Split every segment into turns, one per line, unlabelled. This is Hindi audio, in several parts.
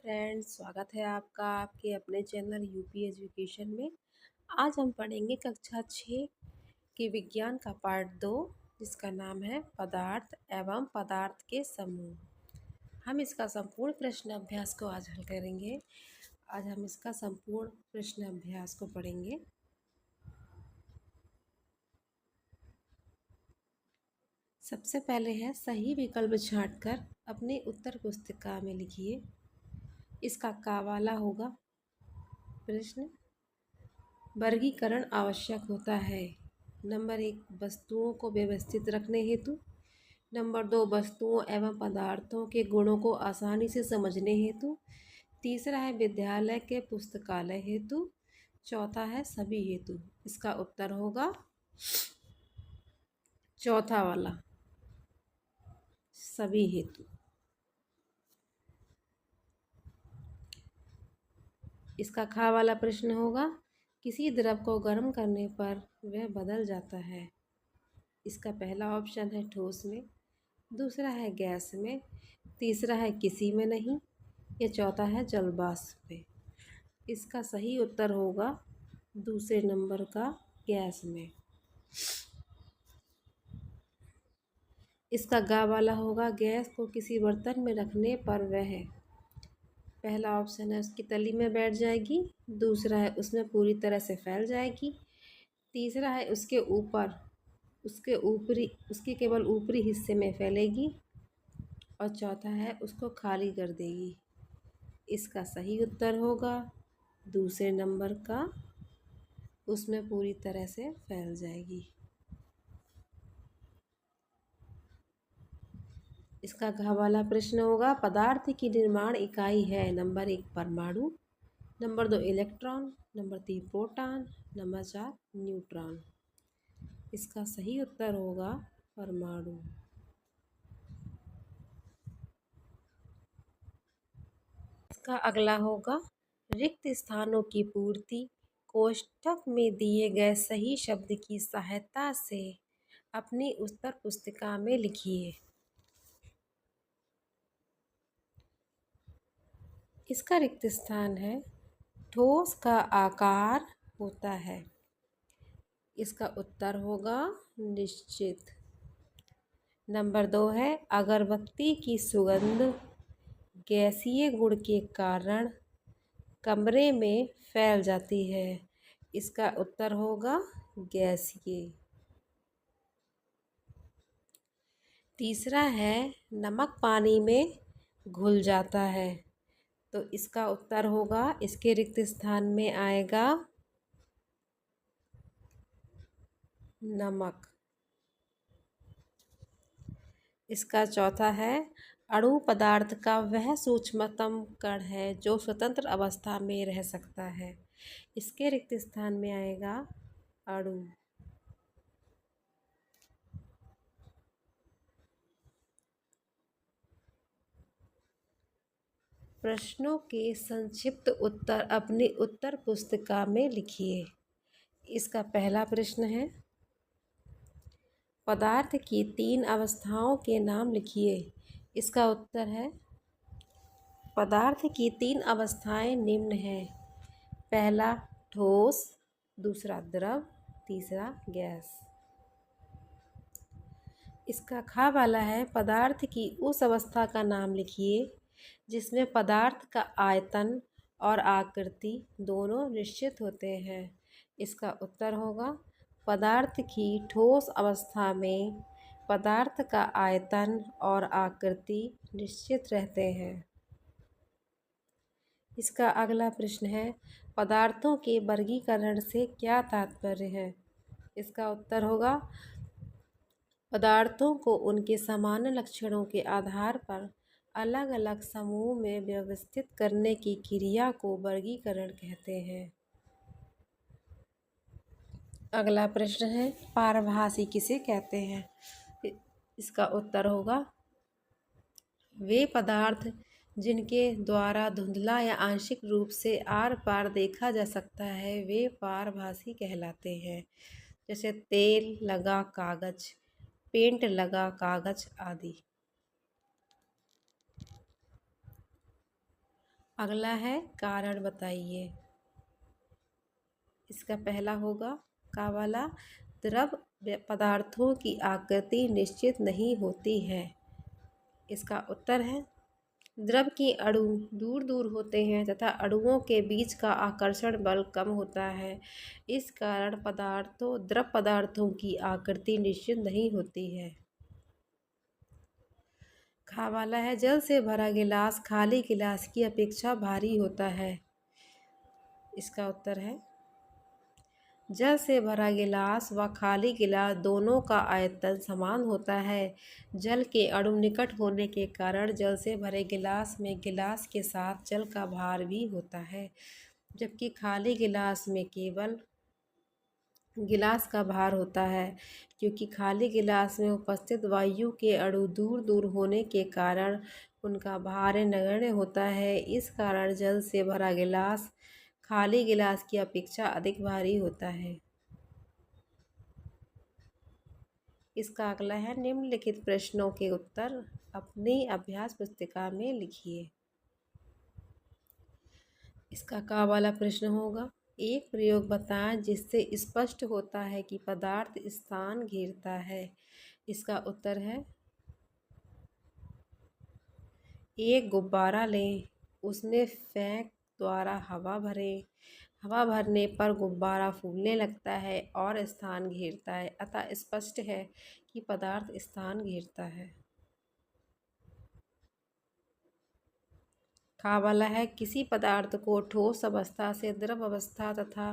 फ्रेंड्स, स्वागत है आपका आपके अपने चैनल यूपी एजुकेशन में। आज हम पढ़ेंगे कक्षा 6 के विज्ञान का पार्ट 2, जिसका नाम है पदार्थ एवं पदार्थ के समूह। हम इसका संपूर्ण प्रश्न अभ्यास को आज हल करेंगे। आज हम इसका संपूर्ण प्रश्न अभ्यास को पढ़ेंगे। सबसे पहले है सही विकल्प छांटकर अपनी उत्तर पुस्तिका में लिखिए। इसका का वाला होगा प्रश्न। वर्गीकरण आवश्यक होता है। नंबर 1, वस्तुओं को व्यवस्थित रखने हेतु। नंबर 2, वस्तुओं एवं पदार्थों के गुणों को आसानी से समझने हेतु। तीसरा है विद्यालय के पुस्तकालय हेतु। चौथा है सभी हेतु। इसका उत्तर होगा चौथा वाला, सभी हेतु। इसका खा वाला प्रश्न होगा किसी द्रव को गर्म करने पर वह बदल जाता है। इसका पहला ऑप्शन है ठोस में, दूसरा है गैस में, तीसरा है किसी में नहीं, या चौथा है जलवाष्प में। इसका सही उत्तर होगा दूसरे नंबर का, गैस में। इसका गा वाला होगा गैस को किसी बर्तन में रखने पर वह, पहला ऑप्शन है उसकी तली में बैठ जाएगी, दूसरा है उसमें पूरी तरह से फैल जाएगी, तीसरा है उसके केवल ऊपरी हिस्से में फैलेगी, और चौथा है उसको खाली कर देगी। इसका सही उत्तर होगा दूसरे नंबर का, उसमें पूरी तरह से फैल जाएगी। इसका घ वाला प्रश्न होगा पदार्थ की निर्माण इकाई है। नंबर 1 परमाणु, number 2 electron, number 3 proton, number 4 neutron. इसका सही उत्तर होगा परमाणु। इसका अगला होगा रिक्त स्थानों की पूर्ति। कोष्ठक में दिए गए सही शब्द की सहायता से अपनी उत्तर पुस्तिका में लिखिए। इसका रिक्त स्थान है ठोस का आकार होता है। इसका उत्तर होगा निश्चित। नंबर 2 है अगरबत्ती की सुगंध गैसीय गुण के कारण कमरे में फैल जाती है। इसका उत्तर होगा गैसीय। तीसरा है नमक पानी में घुल जाता है। तो इसका उत्तर होगा, इसके रिक्त स्थान में आएगा नमक। इसका चौथा है अणु पदार्थ का वह सूक्ष्मतम कण है जो स्वतंत्र अवस्था में रह सकता है। इसके रिक्त स्थान में आएगा अणु। प्रश्नों के संक्षिप्त उत्तर अपनी उत्तर पुस्तिका में लिखिए। इसका पहला प्रश्न है पदार्थ की 3 अवस्थाओं के नाम लिखिए। इसका उत्तर है पदार्थ की 3 अवस्थाएं निम्न हैं। पहला ठोस, दूसरा द्रव, तीसरा गैस। इसका खा वाला है पदार्थ की उस अवस्था का नाम लिखिए जिसमें पदार्थ का आयतन और आकृति दोनों निश्चित होते हैं। इसका उत्तर होगा पदार्थ की ठोस अवस्था में पदार्थ का आयतन और आकृति निश्चित रहते हैं। इसका अगला प्रश्न है पदार्थों के वर्गीकरण से क्या तात्पर्य है। इसका उत्तर होगा पदार्थों को उनके सामान्य लक्षणों के आधार पर अलग अलग समूह में व्यवस्थित करने की क्रिया को वर्गीकरण कहते हैं। अगला प्रश्न है पारभासी किसे कहते हैं। इसका उत्तर होगा वे पदार्थ जिनके द्वारा धुंधला या आंशिक रूप से आर पार देखा जा सकता है वे पारभासी कहलाते हैं। जैसे तेल लगा कागज, पेंट लगा कागज आदि। अगला है कारण बताइए। इसका पहला होगा का वाला, द्रव पदार्थों की आकृति निश्चित नहीं होती है। इसका उत्तर है द्रव के अणु दूर दूर होते हैं तथा अणुओं के बीच का आकर्षण बल कम होता है। इस कारण द्रव पदार्थों की आकृति निश्चित नहीं होती है। खा वाला है जल से भरा गिलास खाली गिलास की अपेक्षा भारी होता है। इसका उत्तर है जल से भरा गिलास व खाली गिलास दोनों का आयतन समान होता है। जल के अणु निकट होने के कारण जल से भरे गिलास में गिलास के साथ जल का भार भी होता है, जबकि खाली गिलास में केवल गिलास का भार होता है। क्योंकि खाली गिलास में उपस्थित वायु के अणु दूर दूर होने के कारण उनका भार नगण्य होता है। इस कारण जल से भरा गिलास खाली गिलास की अपेक्षा अधिक भारी होता है। इसका अगला है निम्नलिखित प्रश्नों के उत्तर अपनी अभ्यास पुस्तिका में लिखिए। इसका का वाला प्रश्न होगा एक प्रयोग बताएं जिससे स्पष्ट होता है कि पदार्थ स्थान घेरता है। इसका उत्तर है एक गुब्बारा लें, उसमें फेंक द्वारा हवा भरें। हवा भरने पर गुब्बारा फूलने लगता है और स्थान घेरता है, अतः स्पष्ट है कि पदार्थ स्थान घेरता है। खा वाला है किसी पदार्थ को ठोस अवस्था से द्रव अवस्था तथा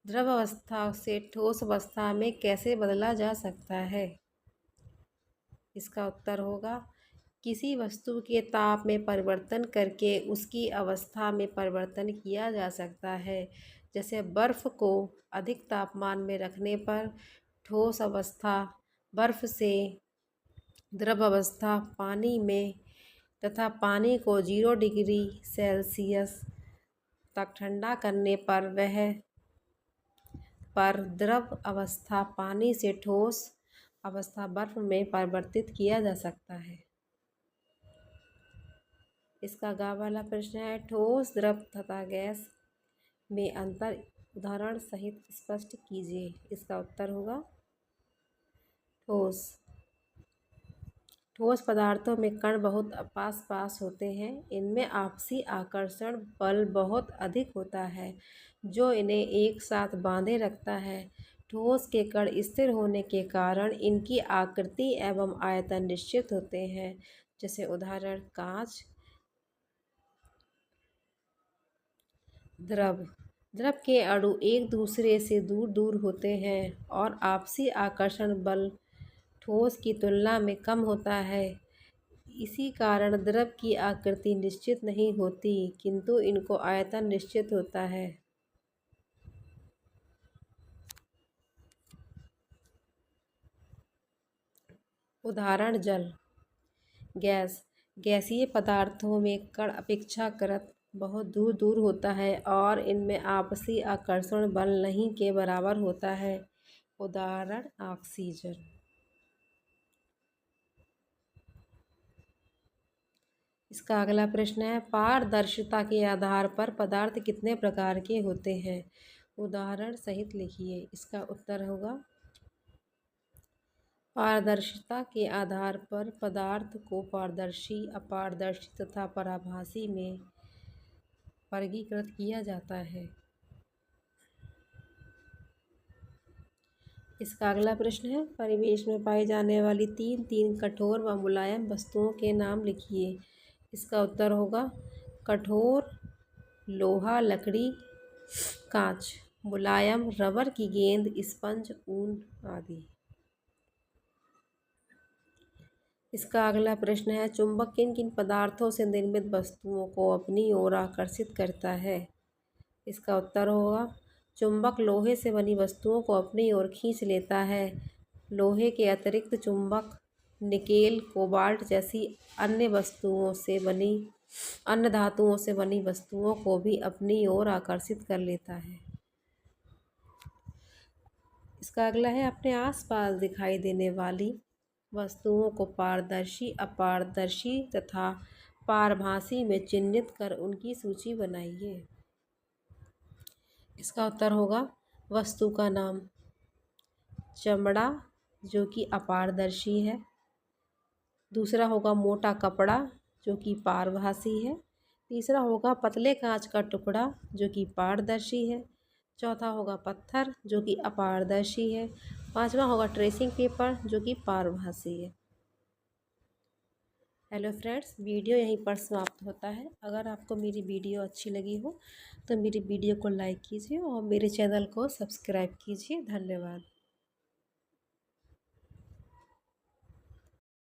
द्रव अवस्था से ठोस अवस्था में कैसे बदला जा सकता है। इसका उत्तर होगा किसी वस्तु के ताप में परिवर्तन करके उसकी अवस्था में परिवर्तन किया जा सकता है। जैसे बर्फ़ को अधिक तापमान में रखने पर ठोस अवस्था बर्फ़ से द्रव अवस्था पानी में तथा पानी को 0 डिग्री सेल्सियस तक ठंडा करने पर द्रव अवस्था पानी से ठोस अवस्था बर्फ में परिवर्तित किया जा सकता है। इसका गा वाला प्रश्न है ठोस द्रव तथा गैस में अंतर उदाहरण सहित स्पष्ट कीजिए। इसका उत्तर होगा ठोस पदार्थों में कण बहुत पास पास होते हैं। इनमें आपसी आकर्षण बल बहुत अधिक होता है जो इन्हें एक साथ बांधे रखता है। ठोस के कण स्थिर होने के कारण इनकी आकृति एवं आयतन निश्चित होते हैं। जैसे उदाहरण कांच। द्रव के अणु एक दूसरे से दूर दूर होते हैं और आपसी आकर्षण बल ठोस की तुलना में कम होता है। इसी कारण द्रव की आकृति निश्चित नहीं होती किंतु इनको आयतन निश्चित होता है। उदाहरण जल। गैसीय पदार्थों में कण अपेक्षाकृत बहुत दूर दूर होता है और इनमें आपसी आकर्षण बल नहीं के बराबर होता है। उदाहरण ऑक्सीजन। इसका अगला प्रश्न है पारदर्शिता के आधार पर पदार्थ कितने प्रकार के होते हैं। उदाहरण सहित लिखिए। इसका उत्तर होगा पारदर्शिता के आधार पर पदार्थ को पारदर्शी, अपारदर्शी तथा पराभासी में वर्गीकृत किया जाता है। इसका अगला प्रश्न है परिवेश में पाई जाने वाली तीन कठोर व मुलायम वस्तुओं के नाम लिखिए। इसका उत्तर होगा कठोर लोहा, लकड़ी, कांच, मुलायम रबर की गेंद, स्पंज, ऊन आदि। इसका अगला प्रश्न है चुंबक किन किन पदार्थों से निर्मित वस्तुओं को अपनी ओर आकर्षित करता है। इसका उत्तर होगा चुंबक लोहे से बनी वस्तुओं को अपनी ओर खींच लेता है। लोहे के अतिरिक्त चुंबक निकेल, कोबाल्ट जैसी अन्य धातुओं से बनी वस्तुओं को भी अपनी ओर आकर्षित कर लेता है। इसका अगला है अपने आसपास दिखाई देने वाली वस्तुओं को पारदर्शी, अपारदर्शी तथा पारभासी में चिह्नित कर उनकी सूची बनाइए। इसका उत्तर होगा वस्तु का नाम चमड़ा, जो कि अपारदर्शी है। दूसरा होगा मोटा कपड़ा, जो कि पारभासी है। तीसरा होगा पतले कांच का टुकड़ा, जो कि पारदर्शी है। चौथा होगा पत्थर, जो कि अपारदर्शी है। पांचवा होगा ट्रेसिंग पेपर, जो कि पारभासी है। हेलो फ्रेंड्स, वीडियो यहीं पर समाप्त होता है। अगर आपको मेरी वीडियो अच्छी लगी हो तो मेरी वीडियो को लाइक कीजिए और मेरे चैनल को सब्सक्राइब कीजिए। धन्यवाद।